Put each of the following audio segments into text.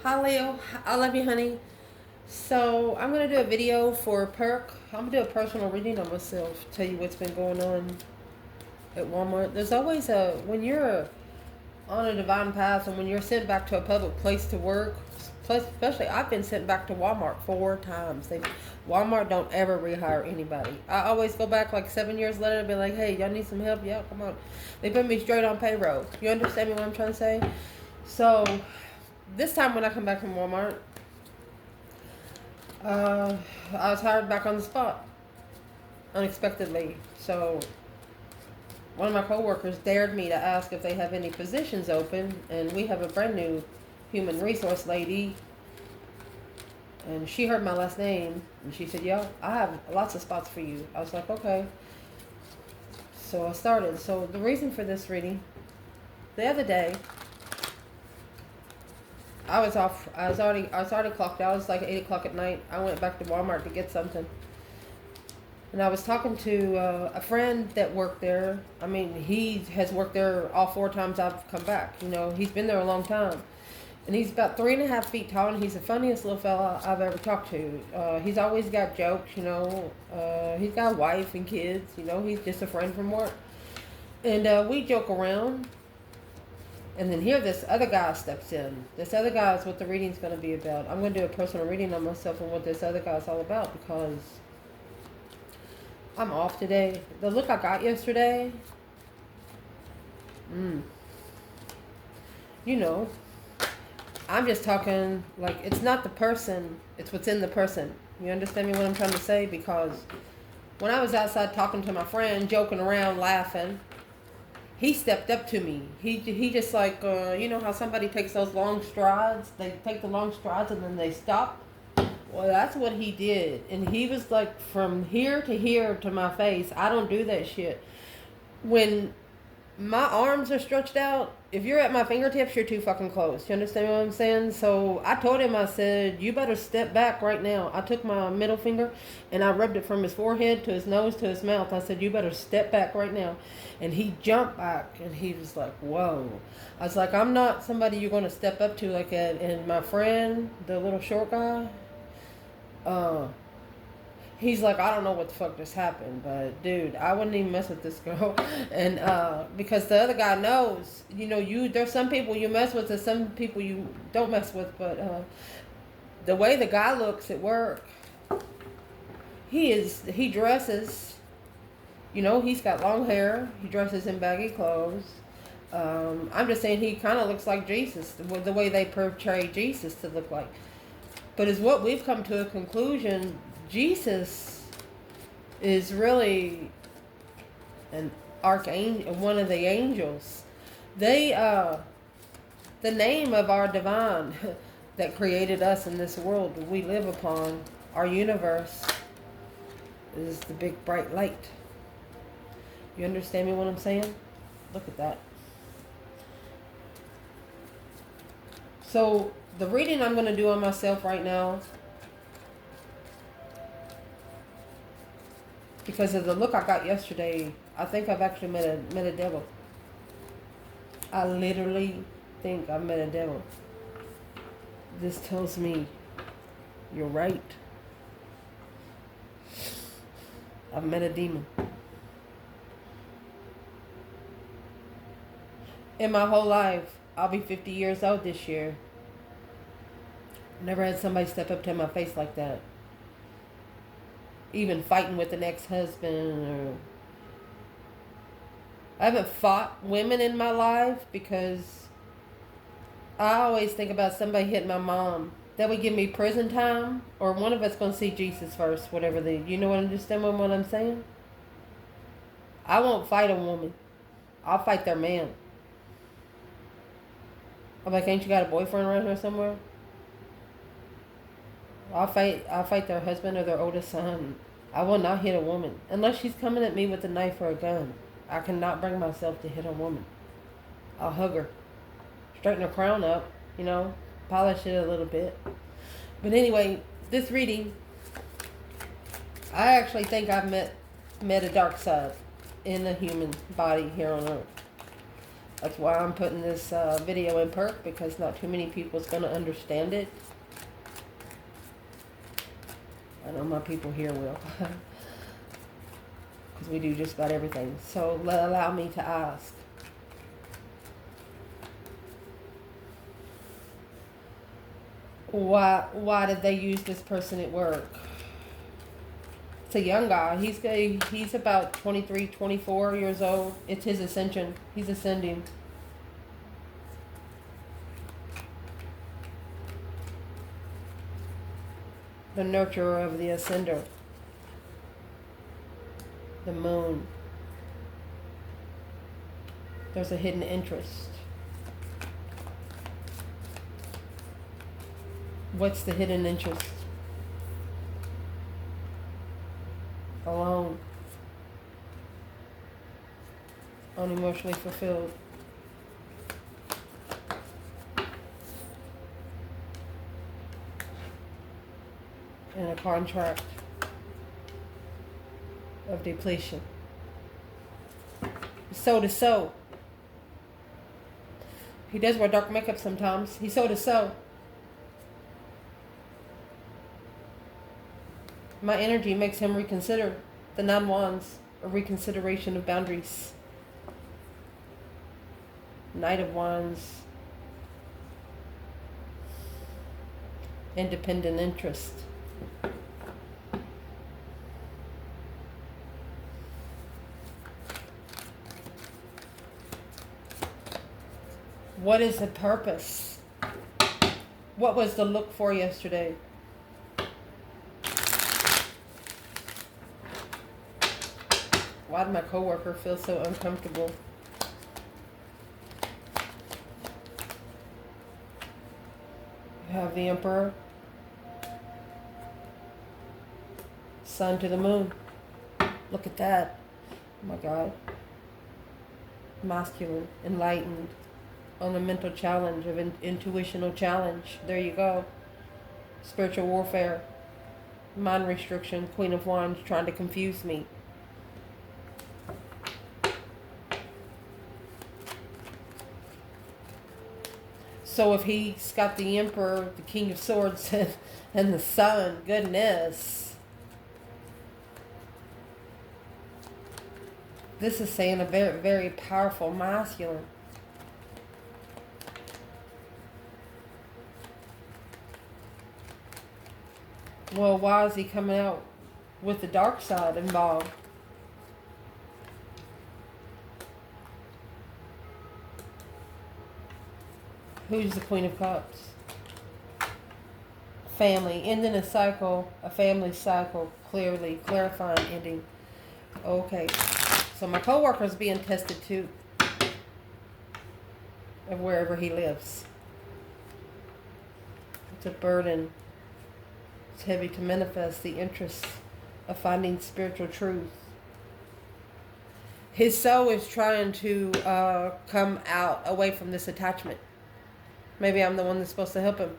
Hi Leo, I love you, honey. So I'm gonna do a video for Perk. I'm gonna do a personal reading on myself. Tell you what's been going on at Walmart. There's always when you're on a divine path and when you're sent back to a public place to work. Plus, especially I've been sent back to Walmart 4 times. Walmart don't ever rehire anybody. I always go back like 7 years later and be like, hey, y'all need some help? Yeah, come on. They put me straight on payroll. You understand me what I'm trying to say? So this time when I come back from Walmart, I was hired back on the spot unexpectedly. So one of my coworkers dared me to ask if they have any positions open, and we have a brand new human resource lady, and she heard my last name and she said, "Yeah, I have lots of spots for you." I was like, "Okay." So I started. So the reason for this reading, the other day, I was off. I was already clocked out. It was like 8 o'clock at night. I went back to Walmart to get something, and I was talking to a friend that worked there. I mean, he has worked there all 4 times I've come back. You know, he's been there a long time, and he's about 3.5 feet tall, and he's the funniest little fella I've ever talked to. He's always got jokes. You know, he's got a wife and kids. You know, he's just a friend from work, and we joke around. And then here this other guy steps in. This other guy is what the reading's going to be about. I'm going to do a personal reading on myself and what this other guy is all about because I'm off today. The look I got yesterday, you know, I'm just talking like it's not the person, it's what's in the person. You understand me what I'm trying to say? Because when I was outside talking to my friend, joking around, laughing, he stepped up to me. He just like, you know how somebody takes those long strides? They take the long strides and then they stop. Well, that's what he did. And he was like from here to my face. I don't do that shit. When my arms are stretched out, if you're at my fingertips, you're too fucking close. You understand what I'm saying? So I told him, I said, you better step back right now. I took my middle finger and I rubbed it from his forehead to his nose to his mouth. I said, you better step back right now. And he jumped back and he was like, whoa. I was like, I'm not somebody you're going to step up to like that. And my friend, the little short guy, he's like, I don't know what the fuck just happened, but dude, I wouldn't even mess with this girl. And because the other guy knows, you know, there's some people you mess with and some people you don't mess with, but the way the guy looks at work, he dresses, you know, he's got long hair, he dresses in baggy clothes. I'm just saying he kind of looks like Jesus, the way they portray Jesus to look like. But as what we've come to a conclusion, Jesus is really an archangel, one of the angels. They, the name of our divine that created us in this world that we live upon, our universe, is the big bright light. You understand me what I'm saying? Look at that. So the reading I'm going to do on myself right now, because of the look I got yesterday, I think I've actually met a devil. I literally think I met a devil. This tells me you're right. I've met a demon. In my whole life, I'll be 50 years old this year. Never had somebody step up to my face like that. Even fighting with an ex-husband, or I haven't fought women in my life because I always think about somebody hitting my mom. That would give me prison time, or one of us going to see Jesus first, whatever you know what I'm saying? I won't fight a woman. I'll fight their man. I'm like, ain't you got a boyfriend around here somewhere? I'll fight their husband or their oldest son. I will not hit a woman unless she's coming at me with a knife or a gun. I cannot bring myself to hit a woman. I'll hug her, straighten her crown up, you know, polish it a little bit. But anyway, this reading, I actually think I've met a dark side in the human body here on earth. That's why I'm putting this video in perk, because not too many people's going to understand it. I know my people here will. Because we do just about everything. So allow me to ask. Why did they use this person at work? It's a young guy. He's about 23, 24 years old. It's his ascension. He's ascending. The nurturer of the ascender. The moon. There's a hidden interest. What's the hidden interest? Alone. Unemotionally fulfilled. In a contract of depletion. Soul to soul. He does wear dark makeup sometimes. He's soul to soul. My energy makes him reconsider the 9 wands, a reconsideration of boundaries. Knight of Wands, independent interest. What is the purpose? What was the look for yesterday? Why did my coworker feel so uncomfortable? You have the Emperor. Sun to the moon. Look at that. Oh my God. Masculine, enlightened, on a mental challenge, of intuitional challenge. There you go. Spiritual warfare. Mind restriction. Queen of Wands trying to confuse me. So if he's got the Emperor, the King of Swords, and the Sun, goodness. This is saying a very, very powerful masculine. Well, why is he coming out with the dark side involved? Who's the Queen of Cups? Family. Ending a cycle, a family cycle, clearly. Clarifying ending. Okay. So my coworker's being tested too. Of wherever he lives. It's a burden. It's heavy to manifest the interest of finding spiritual truth. His soul is trying to come out away from this attachment. Maybe I'm the one that's supposed to help him.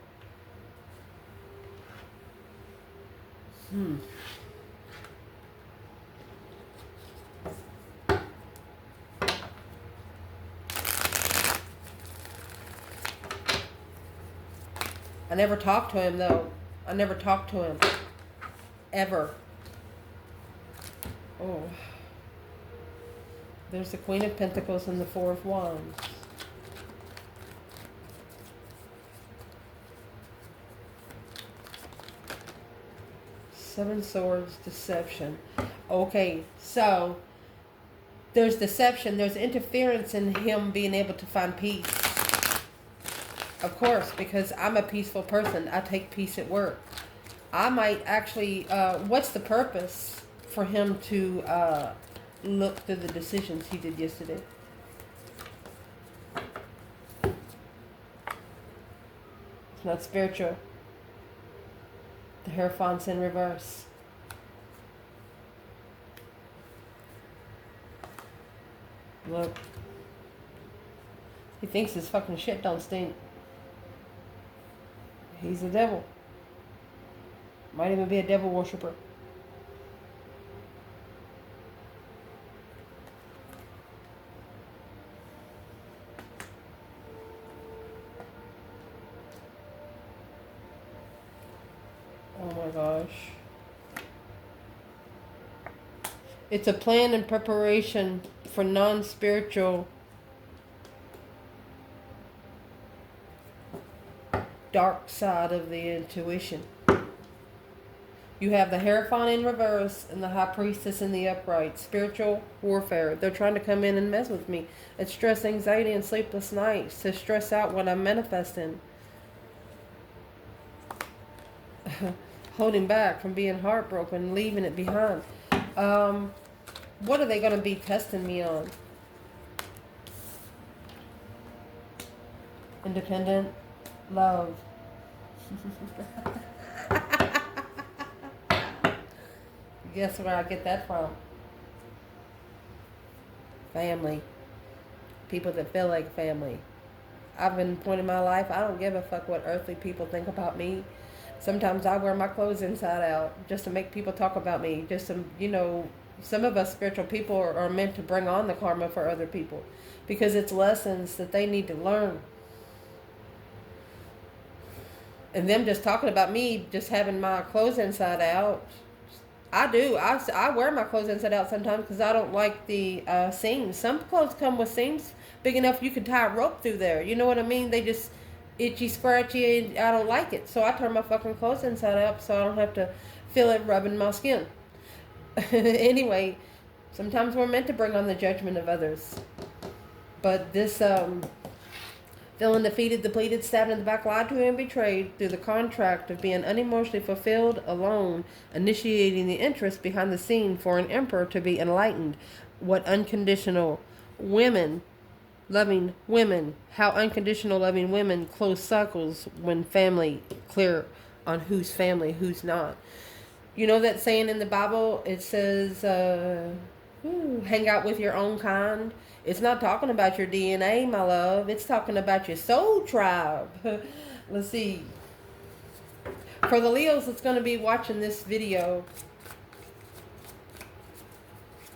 I never talked to him though. I never talked to him. Ever. Oh. There's the Queen of Pentacles and the Four of Wands. Seven Swords, deception. Okay, so there's deception. There's interference in him being able to find peace. Of course, because I'm a peaceful person. I take peace at work. I might actually, what's the purpose for him to look through the decisions he did yesterday? It's not spiritual. The Hierophant's in reverse. Look. He thinks his fucking shit don't stink. He's a devil. Might even be a devil worshiper. my gosh. It's a plan and preparation for non-spiritual dark side of the intuition. You have the Hierophant in reverse and the High Priestess in the upright. Spiritual warfare. They're trying to come in and mess with me. It's stress, anxiety, and sleepless nights to stress out what I'm manifesting. Holding back from being heartbroken, leaving it behind. What are they going to be testing me on? Independent love. Guess where I get that from? Family. People that feel like family. I've been point in my life, I don't give a fuck what earthly people think about me. Sometimes I wear my clothes inside out just to make people talk about me. Just to, some of us spiritual people are meant to bring on the karma for other people because it's lessons that they need to learn. And them just talking about me, just having my clothes inside out. I do. I wear my clothes inside out sometimes because I don't like the seams. Some clothes come with seams big enough you can tie a rope through there. You know what I mean? They just itchy, scratchy, and I don't like it. So I turn my fucking clothes inside out so I don't have to feel it rubbing my skin. Anyway, sometimes we're meant to bring on the judgment of others. But this feeling defeated, depleted, stabbed in the back, lied to and betrayed through the contract of being unemotionally fulfilled alone, initiating the interest behind the scene for an emperor to be enlightened. What unconditional women, loving women, how unconditional loving women close cycles when family clear on who's family, who's not. You know that saying in the Bible, it says, hang out with your own kind. It's not talking about your DNA, my love. It's talking about your soul tribe. Let's see. For the Leos that's going to be watching this video,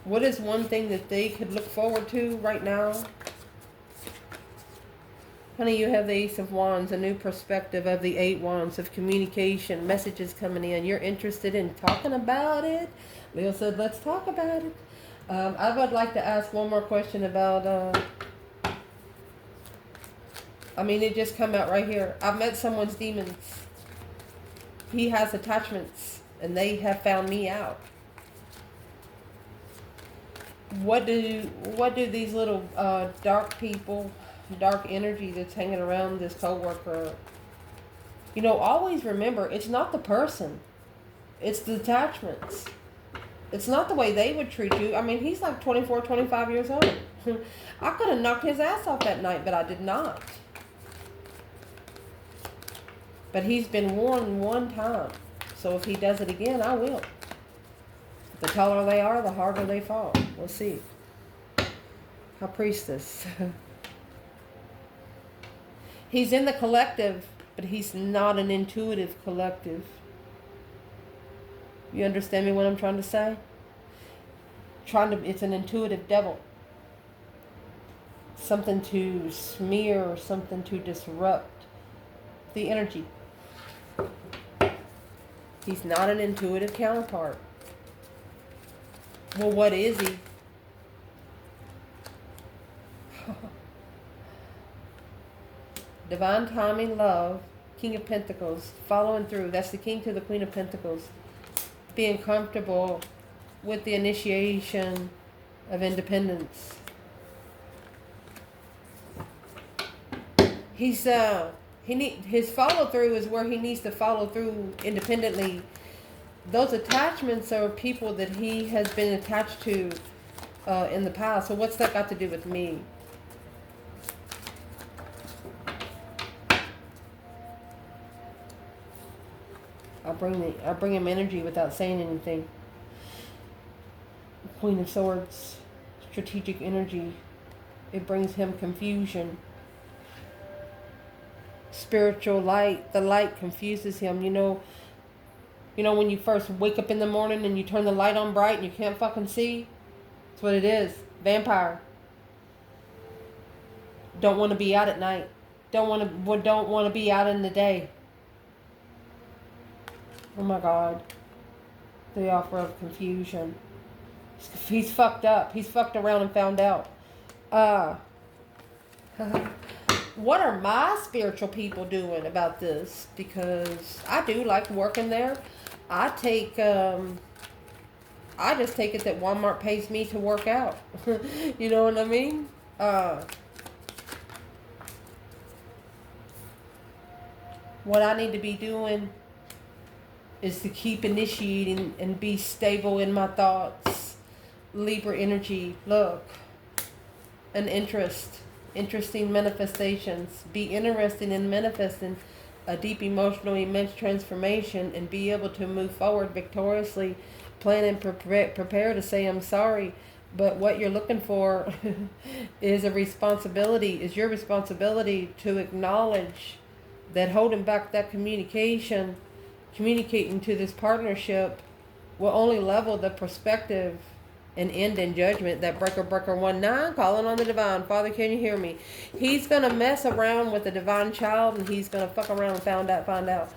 what is one thing that they could look forward to right now? Honey, you have the Ace of Wands, a new perspective of the 8 Wands of communication, messages coming in. You're interested in talking about it? Leo said, let's talk about it. I would like to ask one more question about, it just come out right here. I've met someone's demons. He has attachments, and they have found me out. What do these little dark people, dark energy that's hanging around this coworker, always remember, it's not the person. It's the attachments. It's not the way they would treat you. He's like 24, 25 years old. I could have knocked his ass off that night, but I did not. But he's been warned one time. So if he does it again, I will. The taller they are, the harder they fall. We'll see. High Priestess. He's in the collective, but he's not an intuitive collective. You understand me what I'm trying to say? It's an intuitive devil. Something to smear or something to disrupt the energy. He's not an intuitive counterpart. Well, what is he? Divine timing, love, King of Pentacles, following through. That's the King to the Queen of Pentacles. Being comfortable with the initiation of independence. His follow through is where he needs to follow through independently. Those attachments are people that he has been attached to in the past. So what's that got to do with me? I bring him energy without saying anything. Queen of Swords, strategic energy. It brings him confusion. Spiritual light. The light confuses him. You know when you first wake up in the morning and you turn the light on bright and you can't fucking see? That's what it is. Vampire. Don't want to be out at night. Don't want to be out in the day. Oh my God. The offer of confusion. He's fucked up. He's fucked around and found out. Uh, what are my spiritual people doing about this? Because I do like working there. I take, I just take it that Walmart pays me to work out. You know what I mean? What I need to be doing is to keep initiating and be stable in my thoughts. Libra energy, look, an interest, interesting manifestations. Be interested in manifesting a deep emotional, immense transformation and be able to move forward victoriously, plan and prepare to say I'm sorry. But what you're looking for is a responsibility, is your responsibility to acknowledge that holding back that communicating to this partnership will only level the perspective and end in judgment. That breaker 19 calling on the divine. Father, can you hear me? He's going to mess around with the divine child and he's going to fuck around and find out.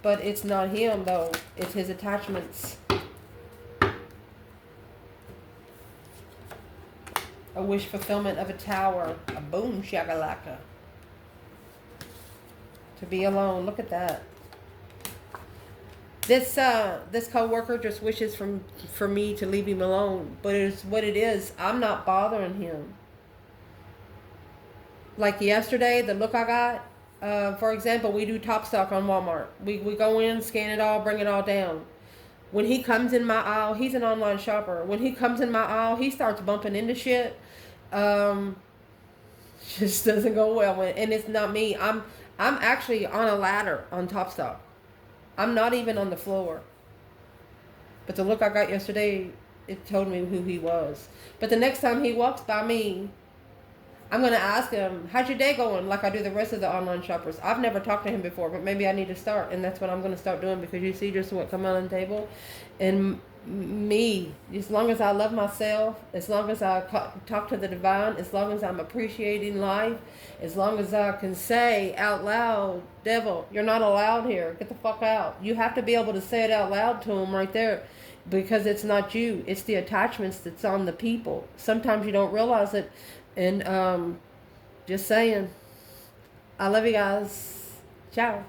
But it's not him though. It's his attachments. A wish fulfillment of a tower. A boom shakalaka. To be alone. Look at that. This coworker just wishes for me to leave him alone, but it's what it is. I'm not bothering him. Like yesterday, the look I got. For example, we do top stock on Walmart. We go in, scan it all, bring it all down. When he comes in my aisle, he's an online shopper. When he comes in my aisle, he starts bumping into shit. Just doesn't go well. And it's not me. I'm actually on a ladder on top stock. I'm not even on the floor. But the look I got yesterday, it told me who he was. But the next time he walks by me, I'm going to ask him, how's your day going? Like I do the rest of the online shoppers. I've never talked to him before, but maybe I need to start. And that's what I'm going to start doing, because you see just what come out on the table. And me, as long as I love myself, as long as I talk to the divine, as long as I'm appreciating life, as long as I can say out loud, devil, you're not allowed here. Get the fuck out. You have to be able to say it out loud to him right there, because it's not you. It's the attachments that's on the people. Sometimes you don't realize it. And just saying, I love you guys. Ciao.